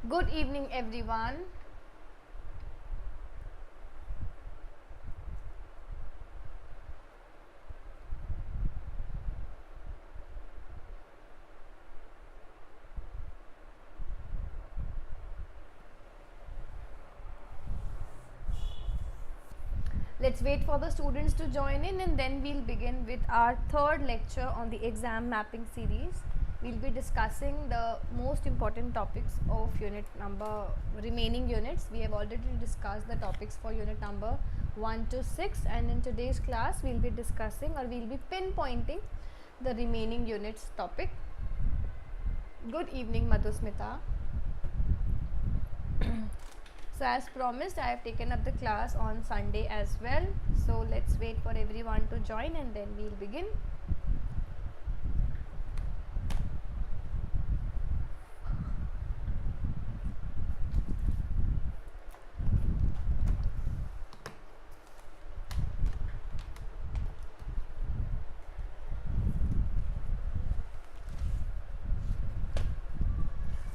Good evening, everyone. Let's wait for the students to join in and then we'll begin with our third lecture on the exam mapping series. We'll be discussing the most important topics of remaining units. We have already discussed the topics for unit number 1 to 6, and in today's class we'll be discussing or we'll be pinpointing the remaining units topic. Good evening, Madhusmita. So as promised, I have taken up the class on Sunday as well. So let's wait for everyone to join and then we'll begin.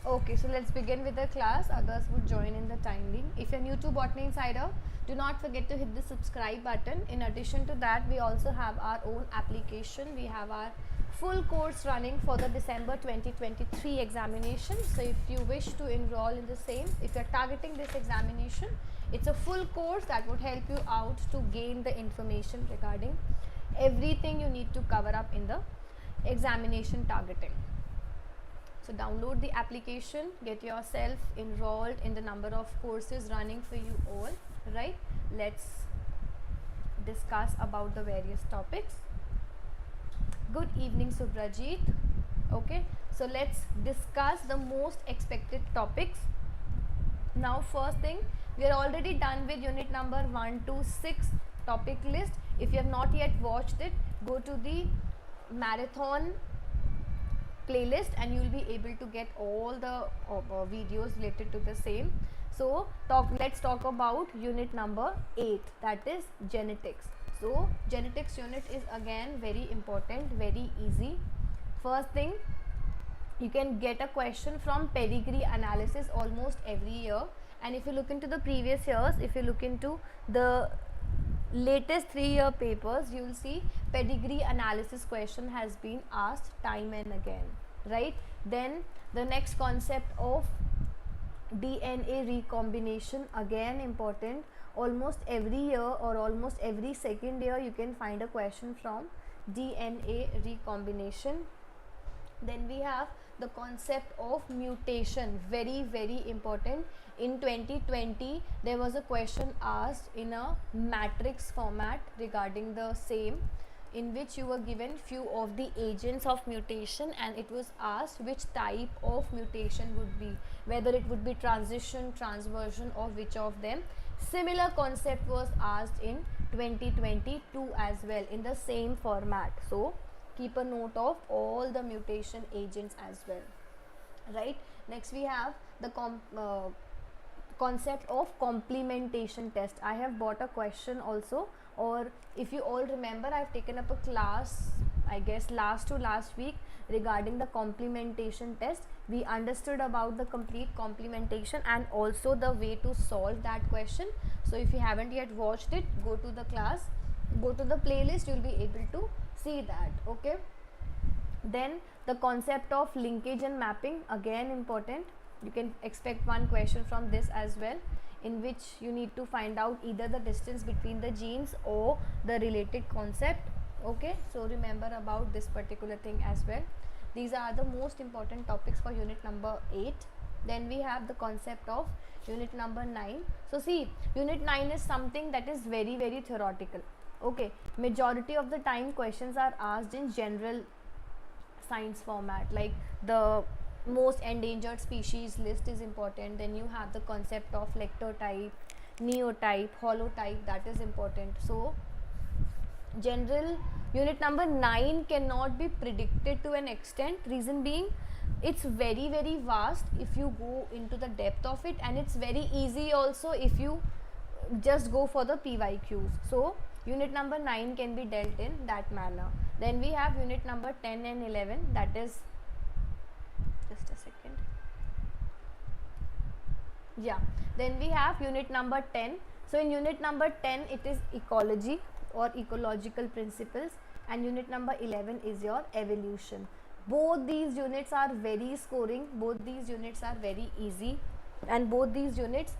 Okay, so let's begin with the class. Others would join in the time being. If you're new to Botany Insider, do not forget to hit the subscribe button. In addition to that, we also have our own application. We have our full course running for the December 2023 examination. So if you wish to enroll in the same, if you're targeting this examination, it's a full course that would help you out to gain the information regarding everything you need to cover up in the examination targeting. So download the application, get yourself enrolled in the number of courses running for you all, right? Let's discuss about the various topics. Good evening, Subrajit. Okay, so let's discuss the most expected topics. Now first thing, we are already done with unit number 1 to 6 topic list. If you have not yet watched it, go to the marathon playlist and you will be able to get all the videos related to the same. So let's talk about unit number 8, that is genetics. So genetics unit is again very important, very easy. First thing, you can get a question from pedigree analysis almost every year, and if you look into the previous years, if you look into the latest 3-year papers, you will see pedigree analysis question has been asked time and again, right? Then the next concept of DNA recombination, again important. Almost every year or almost every second year you can find a question from DNA recombination. Then we have the concept of mutation, very very important. In 2020 there was a question asked in a matrix format regarding the same, in which you were given few of the agents of mutation and it was asked which type of mutation would be, whether it would be transition, transversion, or which of them. Similar concept was asked in 2022 as well in the same format. So keep a note of all the mutation agents as well, right? Next we have the concept of complementation test. I have bought a question also, or if you all remember, I've taken up a class, I guess last week, regarding the complementation test. We understood about the complete complementation and also the way to solve that question. So if you haven't yet watched it, go to the class, go to the playlist, you'll be able to see that. Okay, then the concept of linkage and mapping, again important. You can expect one question from this as well, in which you need to find out either the distance between the genes or the related concept. Okay, so remember about this particular thing as well. These are the most important topics for unit number 8. Then we have the concept of unit number 9. So see, unit 9 is something that is very very theoretical. Okay, majority of the time questions are asked in general science format, like the most endangered species list is important. Then you have the concept of lectotype, neotype, holotype, that is important. So general unit number 9 cannot be predicted to an extent. Reason being, it's very very vast if you go into the depth of it, and it's very easy also if you just go for the PYQs. So unit number 9 can be dealt in that manner. Then we have unit number 10 and 11, that is, just a second, Yeah, then we have unit number 10. So in unit number 10 it is ecology or ecological principles, and unit number 11 is your evolution. Both these units are very scoring, both these units are very easy, and both these units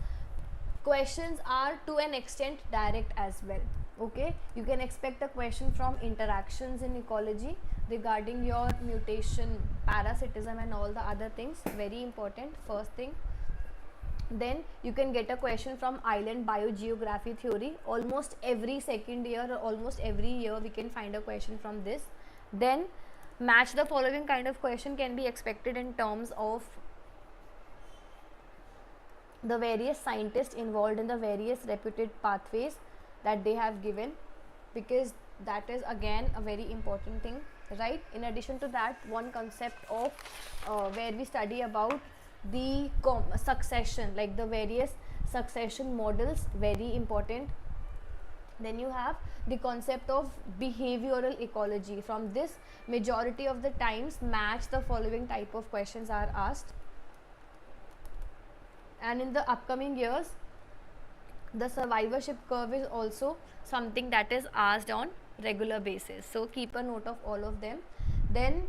questions are to an extent direct as well. Okay, you can expect a question from interactions in ecology regarding your mutation, parasitism and all the other things, very important first thing. Then you can get a question from island biogeography theory, almost every second year or almost every year we can find a question from this. Then match the following kind of question can be expected in terms of the various scientists involved in the various reputed pathways that they have given, because that is again a very important thing, right? In addition to that, one concept of where we study about the succession, like the various succession models, very important. Then you have the concept of behavioral ecology. From this, majority of the times match the following type of questions are asked, and in the upcoming years the survivorship curve is also something that is asked on regular basis, so keep a note of all of them. Then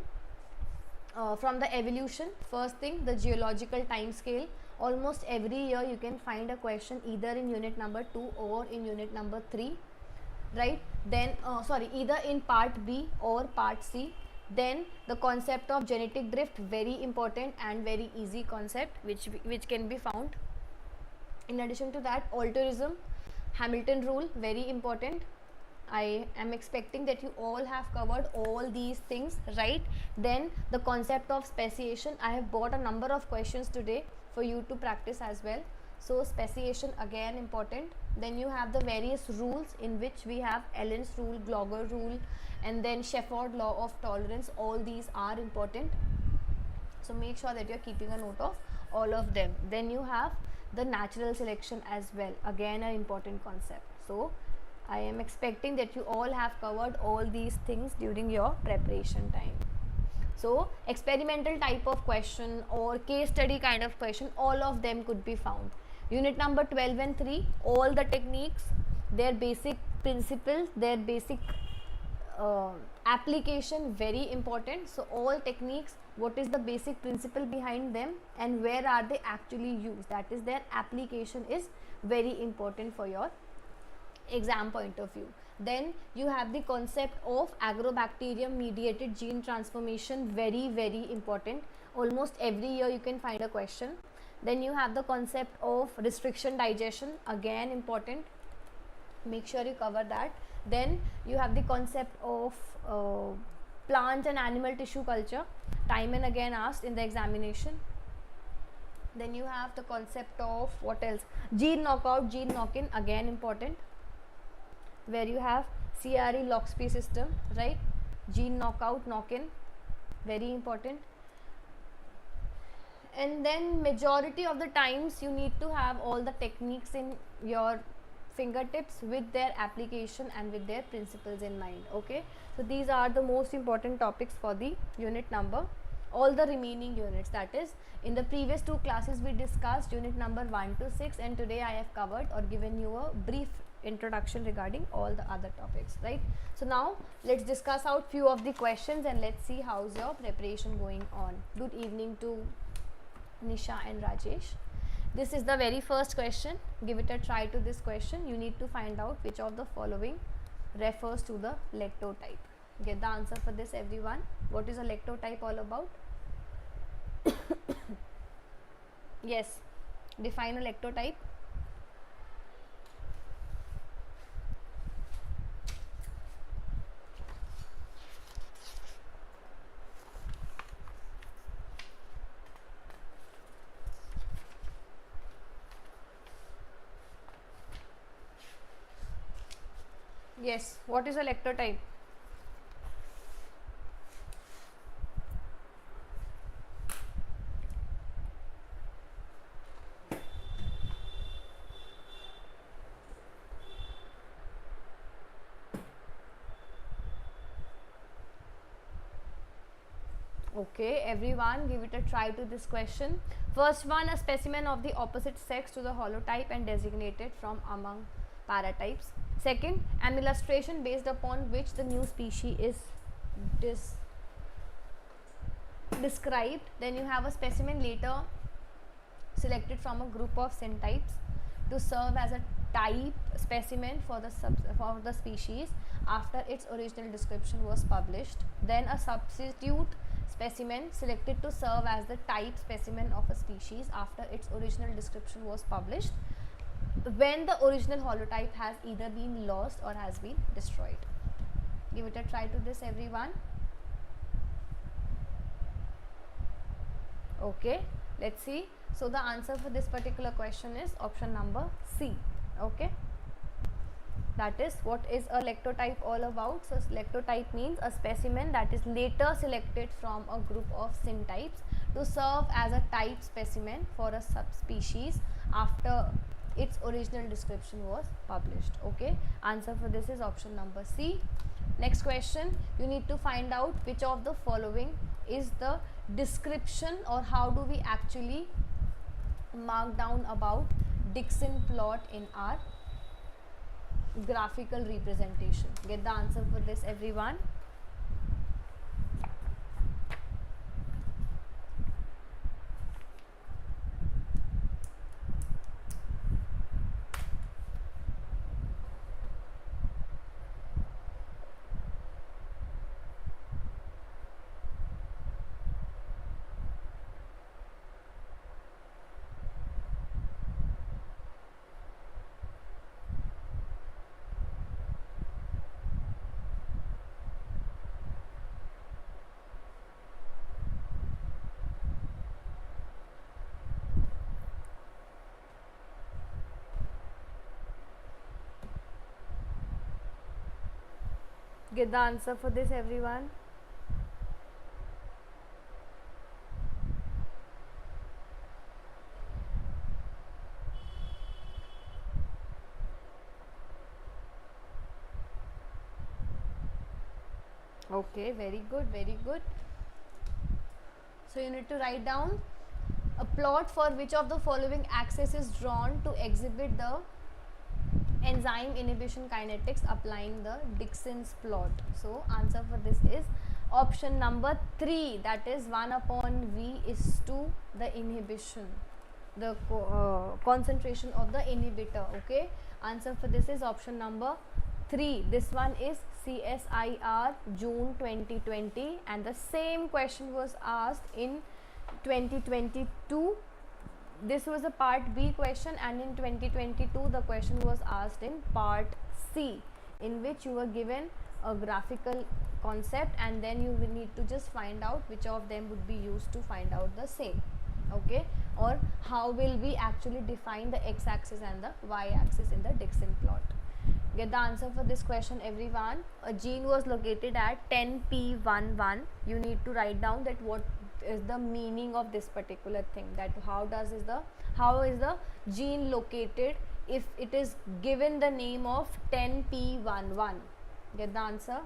from the evolution, first thing, the geological time scale, almost every year you can find a question either in unit number 2 or in unit number 3, right? Then either in part B or part C. Then the concept of genetic drift, very important and very easy concept which can be found. In addition to that, altruism, Hamilton rule, very important. I am expecting that you all have covered all these things, right? Then the concept of speciation, I have brought a number of questions today for you to practice as well. So speciation again important. Then you have the various rules, in which we have Allen's rule, Glauger rule, and then Shefford law of tolerance. All these are important, so make sure that you are keeping a note of all of them. Then you have the natural selection as well, again an important concept. So I am expecting that you all have covered all these things during your preparation time. So experimental type of question or case study kind of question, all of them could be found. Unit number 12 and 3, all the techniques, their basic principles, their basic application, very important. So all techniques, what is the basic principle behind them and where are they actually used, that is their application is very important for your exam point of view. Then you have the concept of agrobacterium mediated gene transformation, very very important, almost every year you can find a question. Then you have the concept of restriction digestion, again important, make sure you cover that. Then you have the concept of plant and animal tissue culture, time and again asked in the examination. Then you have the concept of what else, gene knockout, gene knock-in, again important, where you have CRE Loxp system, right? Gene knockout, knock-in, very important. And then majority of the times you need to have all the techniques in your fingertips with their application and with their principles in mind. Okay, so these are the most important topics for the unit number. All the remaining units, that is in the previous two classes we discussed unit number 1 to 6, and today I have covered or given you a brief introduction regarding all the other topics, right? So now let's discuss out few of the questions and let's see how's your preparation going on. Good evening to Nisha and Rajesh. This is the very first question. Give it a try to this question. You need to find out which of the following refers to the lectotype. Get the answer for this, everyone. What is a lectotype all about? Yes, define a lectotype. Yes, what is a lectotype? Okay, everyone, give it a try to this question. First one, a specimen of the opposite sex to the holotype and designated from among paratypes. Second, an illustration based upon which the new species is described. Then you have a specimen later selected from a group of syntypes to serve as a type specimen for the species after its original description was published. Then a substitute specimen selected to serve as the type specimen of a species after its original description was published when the original holotype has either been lost or has been destroyed. Give it a try to this, everyone. Okay, let's see. So the answer for this particular question is option number C. Okay, that is what is a lectotype all about. So lectotype means a specimen that is later selected from a group of syntypes to serve as a type specimen for a subspecies after its original description was published. Okay, answer for this is option number C. Next question, you need to find out which of the following is the description, or how do we actually mark down about Dixon plot in our graphical representation. Get the answer for this, everyone. Get the answer for this, everyone. Okay, very good, very good. So you need to write down a plot for which of the following axis is drawn to exhibit the enzyme inhibition kinetics applying the Dixon's plot. So answer for this is option number 3, that is 1 upon V is to the inhibition, the concentration of the inhibitor. Okay, answer for this is option number 3. This one is CSIR June 2020, and the same question was asked in 2022. This was a part B question, and in 2022 the question was asked in part C, in which you were given a graphical concept and then you will need to just find out which of them would be used to find out the same. Okay, or how will we actually define the x-axis and the y-axis in the Dixon plot. Get the answer for this question, everyone. A gene was located at 10p11. You need to write down that what is the meaning of this particular thing, that how is the gene located if it is given the name of 10p11. Get the answer.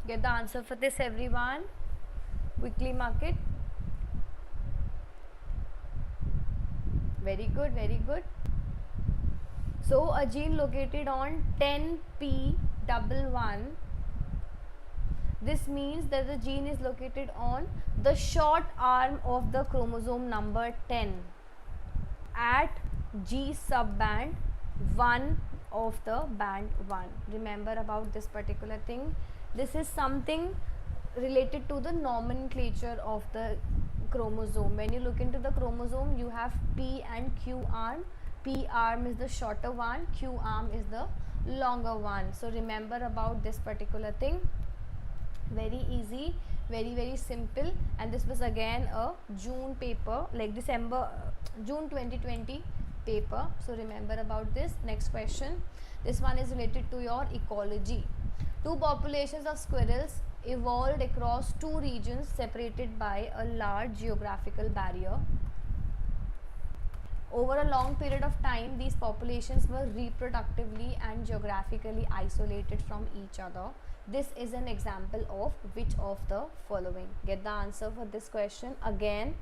Get the answer for this, everyone. Quickly mark it. Very good, very good. So a gene located on 10p11 This means that the gene is located on the short arm of the chromosome number 10 at G subband 1 of the band 1. Remember about this particular thing. This is something related to the nomenclature of the chromosome. When you look into the chromosome, you have P and Q arm. P arm is the shorter one, Q arm is the longer one. So remember about this particular thing. Very easy, very simple, and this was again a June paper, like June 2020 paper. So remember about this. Next question, this one is related to your ecology. Two populations of squirrels evolved across two regions separated by a large geographical barrier. Over a long period of time, these populations were reproductively and geographically isolated from each other. This is an example of which of the following? Get the answer for this question. Again,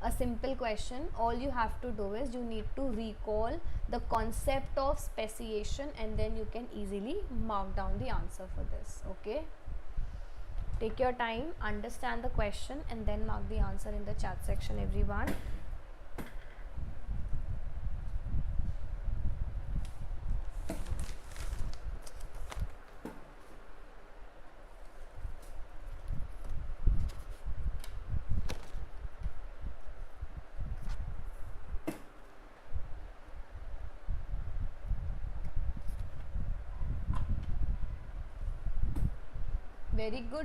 a simple question. All you have to do is you need to recall the concept of speciation, and then you can easily mark down the answer for this. Okay? Take your time, understand the question, and then mark the answer in the chat section, everyone.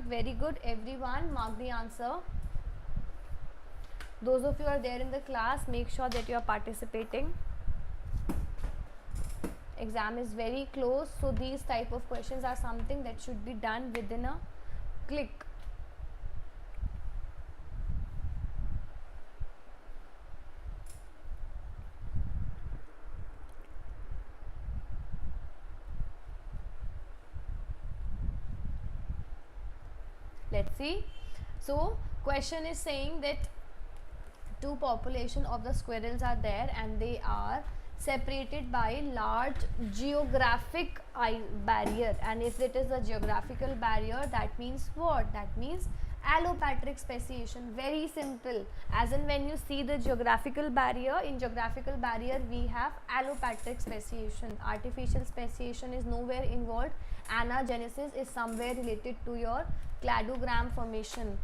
Very good everyone, mark the answer. Those of you who are there in the class, make sure that you are participating. Exam is very close, so these type of questions are something that should be done within a click. Let's see. So question is saying that two population of the squirrels are there and they are separated by large geographic barrier, and if it is a geographical barrier, that means what? That means allopatric speciation. Very simple. As in when you see the geographical barrier, in geographical barrier we have allopatric speciation. Artificial speciation is nowhere involved. Anagenesis is somewhere related to your cladogram formation,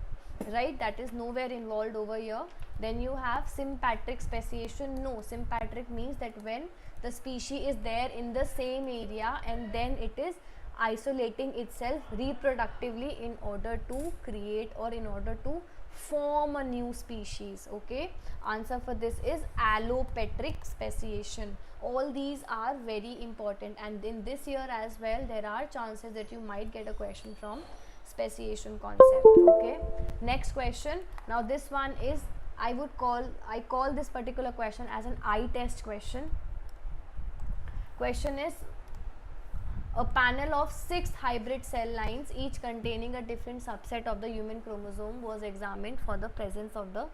right? That is nowhere involved over here. Then you have sympatric speciation. No, sympatric means that when the species is there in the same area and then it is isolating itself reproductively in order to create or in order to form a new species. Okay, answer for this is allopatric speciation. All these are very important, and in this year as well there are chances that you might get a question from speciation concept. Okay, next question. Now this one is, I call this particular question as an eye test question. Question is, a panel of 6 hybrid cell lines, each containing a different subset of the human chromosome, was examined for the presence of the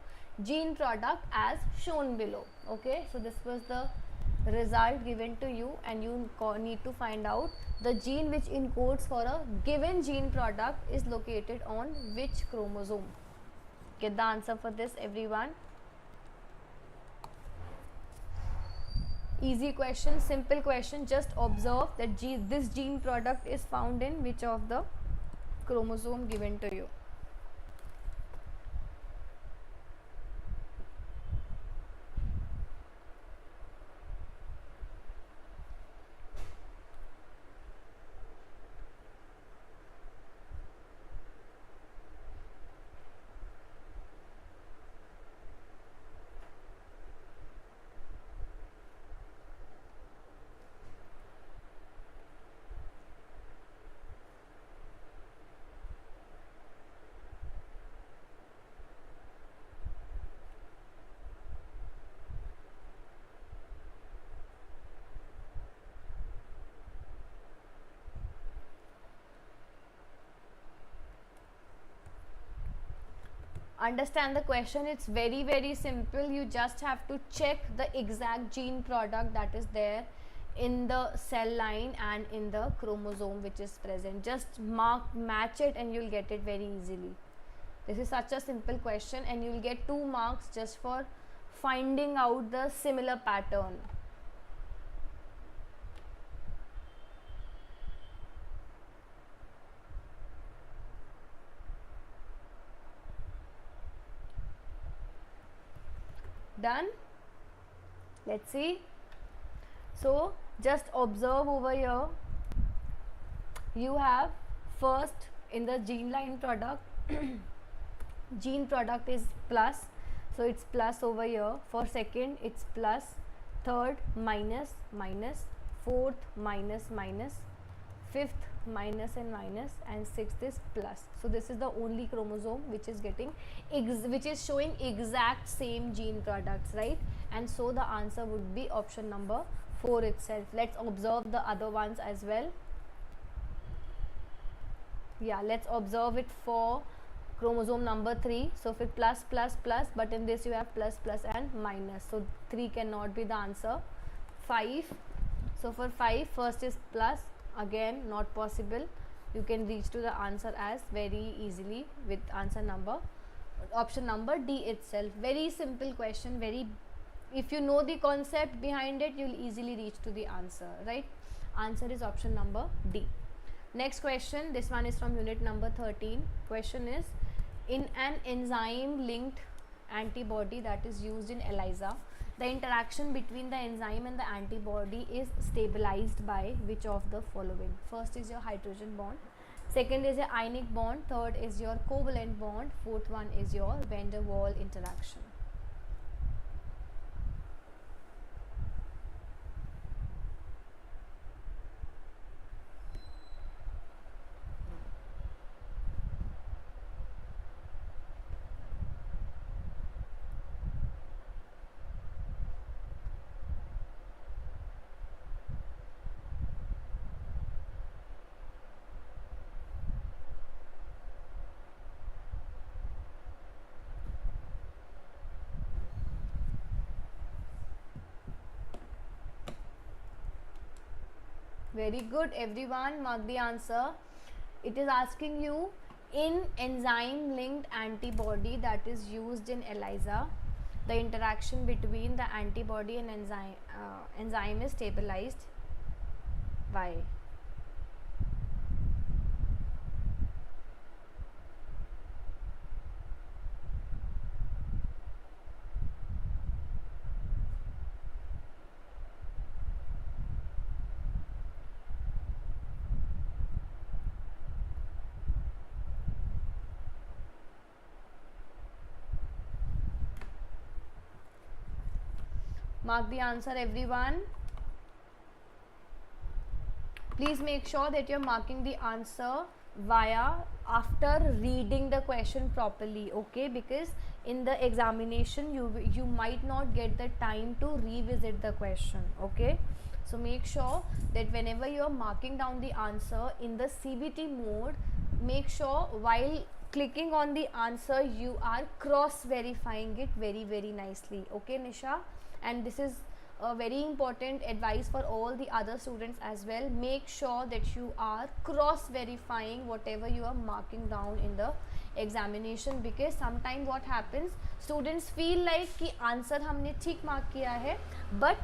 gene product as shown below. Okay, so this was the result given to you, and you need to find out the gene which encodes for a given gene product is located on which chromosome. Get the answer for this, everyone. Easy question, simple question. Just observe that this gene product is found in which of the chromosome given to you. Understand the question. It's very simple. You just have to check the exact gene product that is there in the cell line and in the chromosome which is present. Just match it and you'll get it very easily. This is such a simple question and you'll get 2 marks just for finding out the similar pattern. Done? Let's see. So just observe over here. You have first in the gene line product gene product is plus, so it's plus over here. For second it's plus, third minus, fourth minus, fifth minus and minus, and sixth is plus. So this is the only chromosome which is getting which is showing exact same gene products, right? And so the answer would be option number 4 itself. Let's observe the other ones as well. Yeah, let's observe it for chromosome number 3. So if it plus, but in this you have plus, and minus, so 3 cannot be the answer. 5, so for 5 first is plus, again not possible. You can reach to the answer as very easily with answer number option number D itself. Very simple question, very, if you know the concept behind it, you'll easily reach to the answer, right? Answer is option number D. Next question, this one is from unit number 13. Question is, in an enzyme linked antibody that is used in ELISA, the interaction between the enzyme and the antibody is stabilized by which of the following? First is your hydrogen bond, second is your ionic bond, third is your covalent bond, fourth one is your van der Waals interaction. Very good everyone, mark the answer. It is asking you, in enzyme linked antibody that is used in ELISA, the interaction between the antibody and enzyme is stabilized. Why? Mark the answer everyone. Please make sure that you're marking the answer after reading the question properly, okay? Because in the examination you might not get the time to revisit the question, okay? So make sure that whenever you're marking down the answer in the CBT mode, make sure while clicking on the answer you are cross verifying it very nicely, okay Nisha? And this is a very important advice for all the other students as well. Make sure that you are cross verifying whatever you are marking down in the examination, because sometimes what happens, students feel like कि answer हमने ठीक mark किया है, but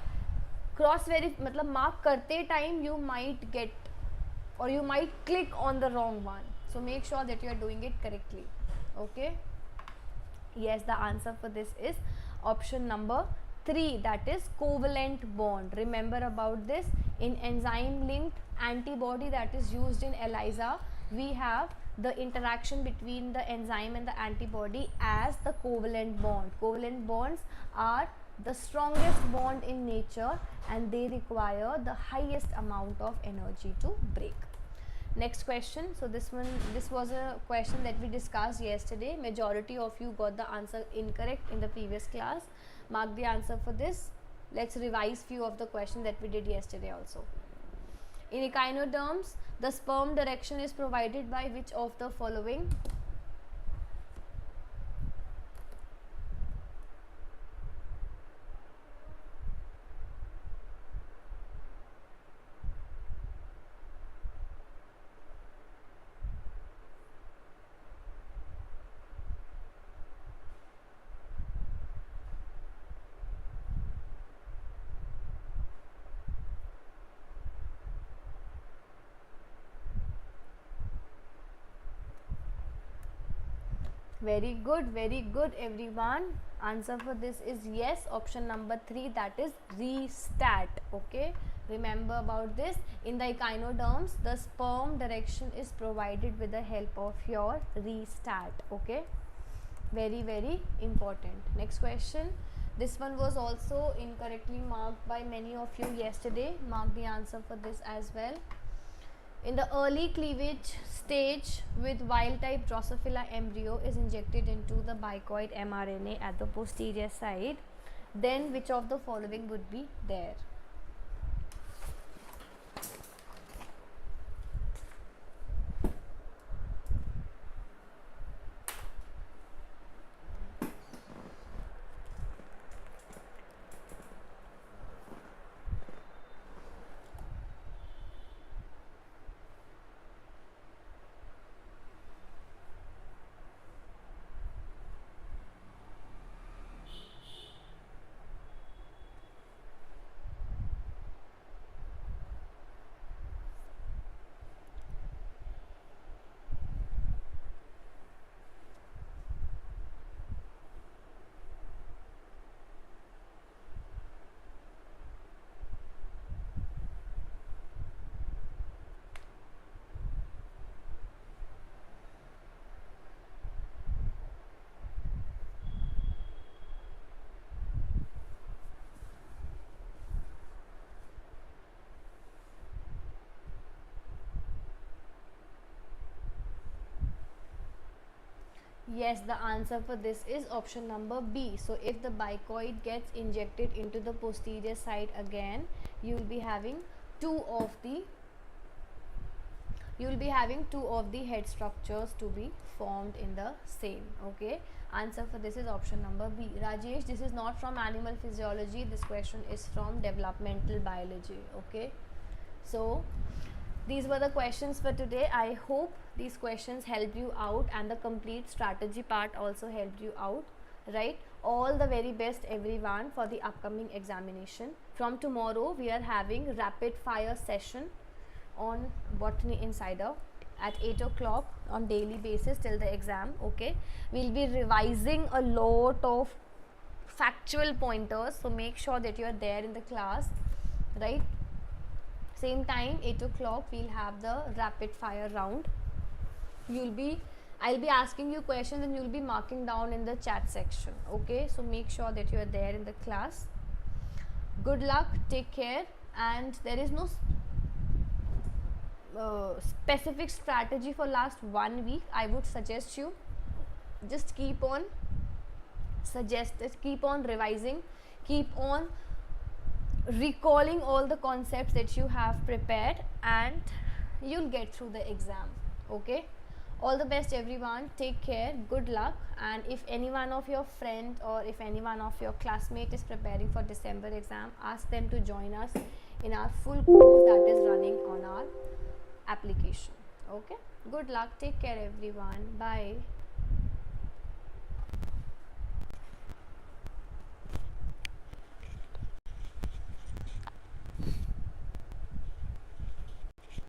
cross verify मतलब mark करते time you might get or you might click on the wrong one. So make sure that you are doing it correctly, okay? Yes, the answer for this is option number 3, that is covalent bond. Remember about this. In enzyme linked antibody that is used in ELISA, we have the interaction between the enzyme and the antibody as the covalent bond. Covalent bonds are the strongest bond in nature and they require the highest amount of energy to break. Next question. So this was a question that we discussed yesterday. Majority of you got the answer incorrect in the previous class. Mark the answer for this. Let's revise few of the questions that we did yesterday also. In echinoderms, the sperm direction is provided by which of the following? Very good everyone. Answer for this is yes, option number 3, that is restat. Okay, remember about this. In the echinoderms, the sperm direction is provided with the help of your restat. Okay, very important. Next question. This one was also incorrectly marked by many of you yesterday. Mark the answer for this as well. In the early cleavage stage with wild type Drosophila embryo is injected into the bicoid mRNA at the posterior side, then which of the following would be there? Yes, the answer for this is option number B. So if the bicoid gets injected into the posterior side again, you will be having two of the head structures to be formed in the same. Okay, answer for this is option number B. Rajesh, this is not from animal physiology, this question is from developmental biology. Okay, so these were the questions for today. I hope these questions helped you out and the complete strategy part also helped you out, right? All the very best everyone for the upcoming examination. From tomorrow we are having rapid fire session on Botany Insider at 8 o'clock on daily basis till the exam. Okay, we'll be revising a lot of factual pointers, so make sure that you are there in the class, right? Same time 8 o'clock we'll have the rapid fire round. I'll be asking you questions and you'll be marking down in the chat section. Okay, so make sure that you are there in the class. Good luck, take care, and there is no specific strategy for last 1 week. I would suggest you just keep on revising, keep on recalling all the concepts that you have prepared, and you'll get through the exam. Okay, all the best everyone, take care, good luck. And if any one of your friend or if any one of your classmate is preparing for December exam, ask them to join us in our full course that is running on our application. Okay, good luck, take care everyone, bye.